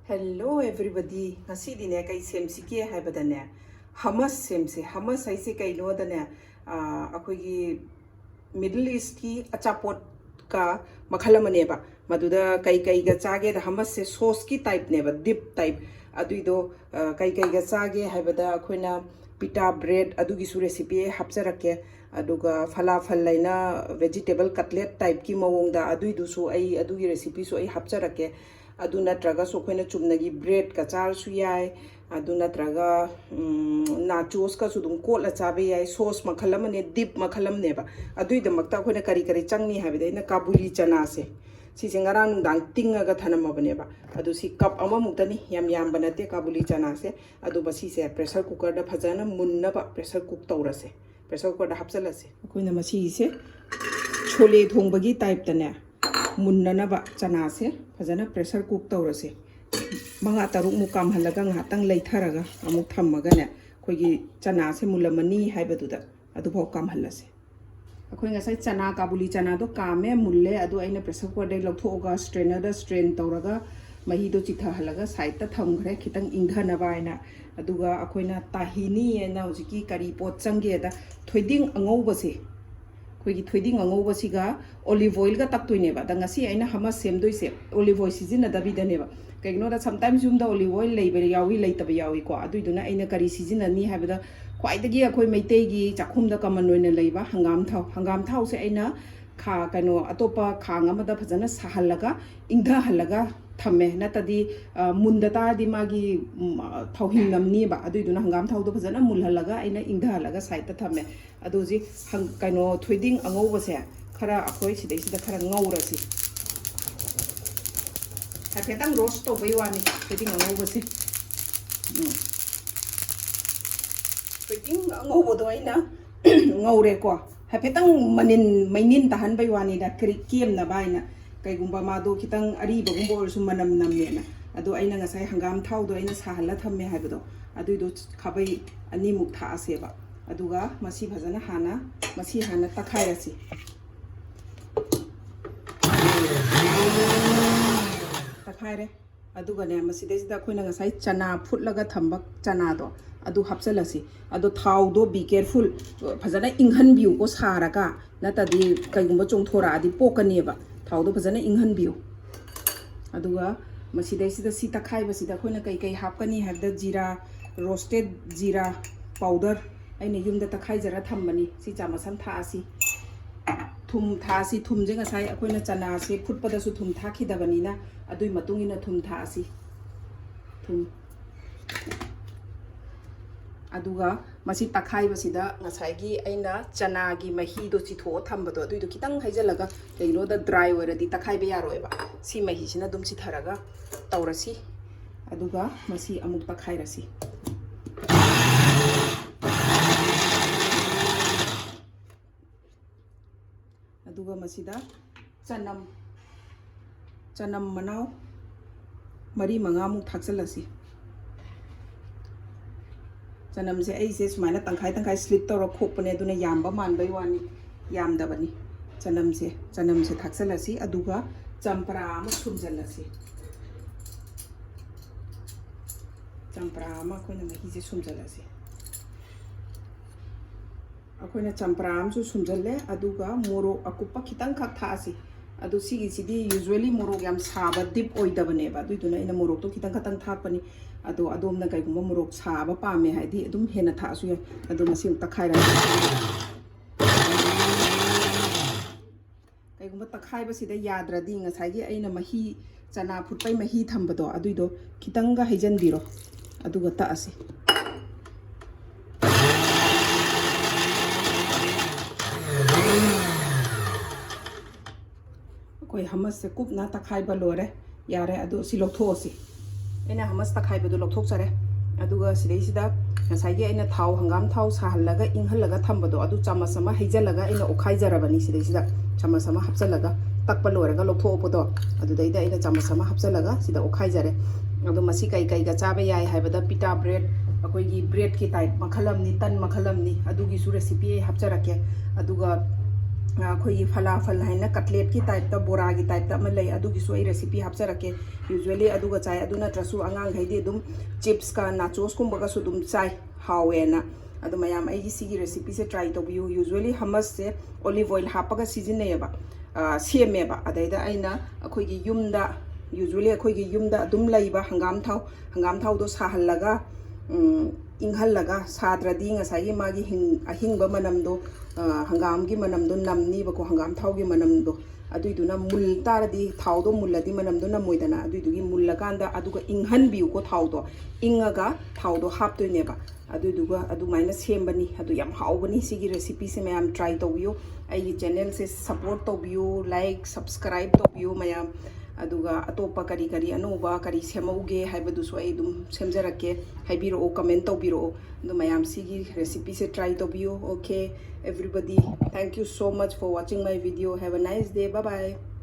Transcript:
Hello everybody. Ngasi dine kai semsiki haibadane hummus semse hummus haise kai no dane akoi gi Middle East ki achapot ka makhalamane ba maduda kai ga chage da hummus se sauce ki type ne ba dip type aduido kai ga chage haibada akoina pita bread adugi su recipe hapjarake aduga falafel laina vegetable cutlet type ki mawongda aduidu su ai adugi recipe su ai hapjarake adu natraga so khoina chumnagi bread ka char su yai adu natraga nachos ka su dum kotla chabe yai sauce makhalam ne dip makhalam ne ba adu ida makta khoina kari changni habida ina kabuli chana se si singarang dang tinga ga thanama bane ba adu si cup ama muktani yam banate kabuli chana se adu basi se pressure cooker da phajana munna ba pressure cook tawrase pressure cooker da hapsala se khoina masi se chole thongbagi type tane मुन्ननबा चना से फजना pressure cook तौरसे मंगा तरुक मुकाम हलगा nghatang leitharaga amuk thammaga ne khoigi chana se mulamani haibadуда adu bhau kam halase akhoi ngasai chana kabuli chana do kame mulle adu aina pressure cooker de lokthoga strainer da strain tawraga mahi do chitha halaga side ta thamgre khitang ingdhana baina aduga akhoina tahini ena hojiki kari pot changge da thoiding angau base खोगी थोइदिंग अंगौबसिगा olive oil का तक्तोइनेबा दंगासी आइना hummus सेमदोइसे olive oil सिजिनदबिदनेबा कैगनोदा समटाइम्स जुमदा ओलिव ऑयल लेबे यावी लेतब यावी को अदुइदुना आइना करी सिजिननी हाबदा ख्वाइदगी अखोइ मैतेगी चाखुमदा कमन ओइना लेबा हंगाम थाव से आइना खा कनो अतोपा खांग अमदा फजना साहलगा इंधा हलगा थमे नतदी मुंदता दि मागी थौहिंग नमनी बा अदुइदुना हंगाम थावदो फजना मुलहलगा आइना इंधा हलगा साइड ता थमे अदुजी कनो थोइदिंग अंगौबसे खरा अखोइ सिदैसिदा खरा ngौरसी हाफेतंग रोस्ट तौबै वानी थोइदिंग अंगौबसे थोइदिंग अंगौबदो आइना ngौरे को हाफेतंग मैनिन ताहनबै वानी दा केमना बाइना कैगुम्बा मादो खितंग अरीबगुम्बो ओरसु मनम नमनेना अदो आइना ngasai hangam thawdo aina sahala thamme haibado aduido khabai ani muk tha aseba aduga masi bhajana hana takhairasi takhaire aduga ne masi desida khoina ngasai chana phutlaga thambak chana do adu hapsalasi adu thaw do be careful bhajana inghan biu ko saraga natadi kaigumba chongthora adi pokaneba थाव दो फजने इंहन बियो अदुगा मसिदैसिदा सी तखाइबसिदा खोइना कई हापकनी हाबदा जीरा roasted जीरा powder आइने युमदा तखाइजरा थम्बनी सी चामसन थासी थुम जे ngasai अखोइना चना से फुटपदसु थुम थाखिदबनिना अदुइ मतुंगिना थुम थासी थुम अदुगा मसी तखाइबसिदा ngasai aina chana gi mahi do chitho thambado aduido kitang haijalaga keino da dry oiradi takhaibe yaroeba si mahi sina dum chitharaga taurasi aduga masi amuk takhairasi aduga masida chanam manau mari manga muk thaksalasi चनम से ऐसे सुमाइना तंखाई slip तौर खोपने दुने यामबा मानबै वानी यामदबनी चनम से थाक्सलसी अदुगा चंपरा अम सुमजलसी चंपरा अम अखोइना मही से सुमजलसी अखोइना चंपरा अम सु सुमजले अदुगा मोरो अकुपा खितंग खक थासी अदु सिगी सिदी यूजुअली मोरो याम साबा डिप ओइदबनेबा दुइदुना इना मोरो तो खितंग खतंग थापनी अदो अदोमना कैगुम्बा मोरोक साबा पामे हाइदि अदुम हेना थासु या अदो मसिम तखाइरा कैगुम्बा तखाइबसिदा याद्रदि ngasai aina mahi chana phutpai mahi thambado aduido khitanga haijanbiro aduga taasi koi hamas se kupna takhaiba lore yare adu silokhosi aina hamas takhaiba do lokthok chare aduga sideisida ngasai aina thau hangam thau sahalaga inghalaga thambado adu chamasama haijalaga aina okhai jarabani sideisida chamasama hapsalaga takpa loraga lokthopado adu daida aina chamasama hapsalaga sida okhai jare adu masi kai ga chabe yai haibada pita bread akoi gi bread ki type makhalam ni tan makhalam ni adu gi su recipe hapcharake aduga ꯑꯩꯈꯣꯏꯒꯤ ꯐꯂꯥꯐꯜ ꯍꯥꯏꯅ ꯀꯠꯂꯦꯠꯀꯤ ꯇꯥꯏꯞꯇ ꯕꯣꯔꯥꯒꯤ ꯇꯥꯏꯞꯇ ꯑꯃ ꯂꯩ ꯑꯗꯨꯒꯤꯁꯨ ꯑꯩ recipe ꯍꯥꯞꯆꯔꯛꯀꯦ usually ꯑꯗꯨꯒ ꯆꯥꯏ ꯑꯗꯨ ꯅꯠꯇ꯭ꯔꯁꯨ ꯑꯉꯥꯡꯈꯩꯗꯤ ꯑꯗꯨꯝ ꯆꯤꯞꯁꯀ ꯅꯥꯆꯣꯁꯀꯨꯝꯕꯒꯁꯨ ꯑꯗꯨꯝ ꯆꯥꯏ ꯍꯥꯎꯋꯦꯅ ꯑꯗꯣ ꯃꯌꯥꯝ ꯑꯩꯒꯤ ꯁꯤꯒꯤ ꯔꯦꯁꯤꯄꯤꯁꯦ ꯇ꯭ꯔꯥꯏ ꯇꯧꯕꯤꯌꯨ ꯌꯨꯖ꯭ꯋꯦꯂꯤ ꯍꯃꯁꯁꯦ ꯑꯣꯂꯤꯚ ꯑꯣꯏꯜ ꯍꯥꯞꯄꯒ ꯁꯤꯖꯤꯟꯅꯩꯌꯦꯕ ꯁꯦꯝꯃꯦꯕ ꯑꯗꯩꯗ ꯑꯩꯅ ꯑꯩꯈꯣꯏꯒꯤ ꯌꯨꯝꯗ ꯌꯨꯖ꯭ꯋꯦꯂꯤ ꯑꯩꯈꯣꯏꯒꯤ ꯌꯨꯝꯗ ꯑꯗꯨꯝ ꯂꯩꯕ ꯍꯪꯒꯥꯝ ꯊꯥꯎꯗꯣ ꯁꯥꯍꯜꯂꯒ ꯏꯪꯍꯜꯂꯒ ꯁꯥꯗ꯭ꯔꯗꯤ ꯉꯁꯥꯏꯒꯤ ꯃꯥꯒꯤ ꯑꯍꯤꯡꯕ ꯃꯅꯝꯗꯣ ꯍꯪꯒꯥꯝꯒꯤ ꯃꯅꯝꯗꯣ ꯅꯝꯅꯤꯕꯀꯣ ꯍꯪꯒꯥꯝ ꯊꯥꯎꯒꯤ ꯃꯅꯝꯗꯣ ꯑꯗꯨꯏꯗꯨꯅ ꯃꯨꯜ ꯇꯥꯔꯗꯤ ꯊꯥꯎꯗꯣ ꯃꯨꯜꯂꯗꯤ ꯃꯅꯝꯗꯣ ꯅꯝꯃꯣꯏꯗꯅ ꯑꯗꯨꯏꯗꯨꯒꯤ ꯃꯨꯜꯂꯀꯥꯟꯗ ꯑꯗꯨꯒ ꯏꯪꯍꯟꯕꯤꯌꯨꯀꯣ ꯊꯥꯎꯗꯣ ꯏꯪꯉꯒ ꯊꯥꯎꯗꯣ ꯍꯥꯞꯇꯣꯏꯅꯦꯕ ꯑꯗꯨꯏꯗꯨꯒ ꯑꯗꯨꯃꯥꯏꯅ ꯁꯦꯝꯕꯅꯤ ꯑꯗꯨ ꯌꯥꯝ ꯍꯥꯎꯕꯅꯤ ꯁꯤꯒꯤ ꯔꯦꯁꯤꯄꯤꯁꯦ ꯃꯌꯥꯝ ꯇ꯭राꯏ ꯇꯧꯕꯤꯌꯨ ꯑꯩꯒꯤ ꯆꯦꯅꯦꯜꯁꯦ ꯁꯞꯄꯣꯔꯠ ꯇꯧꯕꯤꯌꯨ ꯂꯥꯏꯛ ꯁꯕꯁꯀ꯭ꯔꯥꯏꯕ ꯇꯧꯕꯤꯌꯨ ꯃꯌꯥꯝ ꯑꯗꯨꯒ ꯑꯇꯣꯞꯄ ꯀꯔꯤ ꯀꯔꯤ ꯑꯅꯧꯕ ꯀꯔꯤ ꯁꯦꯝꯍꯧꯒꯦ ꯍꯥꯏꯕꯗꯨꯁꯨ ꯑꯩ ꯑꯗꯨꯝ ꯁꯦꯝꯖꯔꯛꯀꯦ ꯍꯥꯏꯕꯤꯔꯛꯑꯣ ꯀꯃꯦꯟ ꯇꯧꯕꯤꯔꯛꯑꯣ ꯑꯗꯨ ꯃꯌꯥꯝ ꯁꯤꯒꯤ ꯔꯦꯁꯤꯄꯤꯁꯦ ꯇ꯭राꯏ ꯇꯧꯕꯤꯌꯨ okay everybody thank you so much for watching my video have a nice day bye bye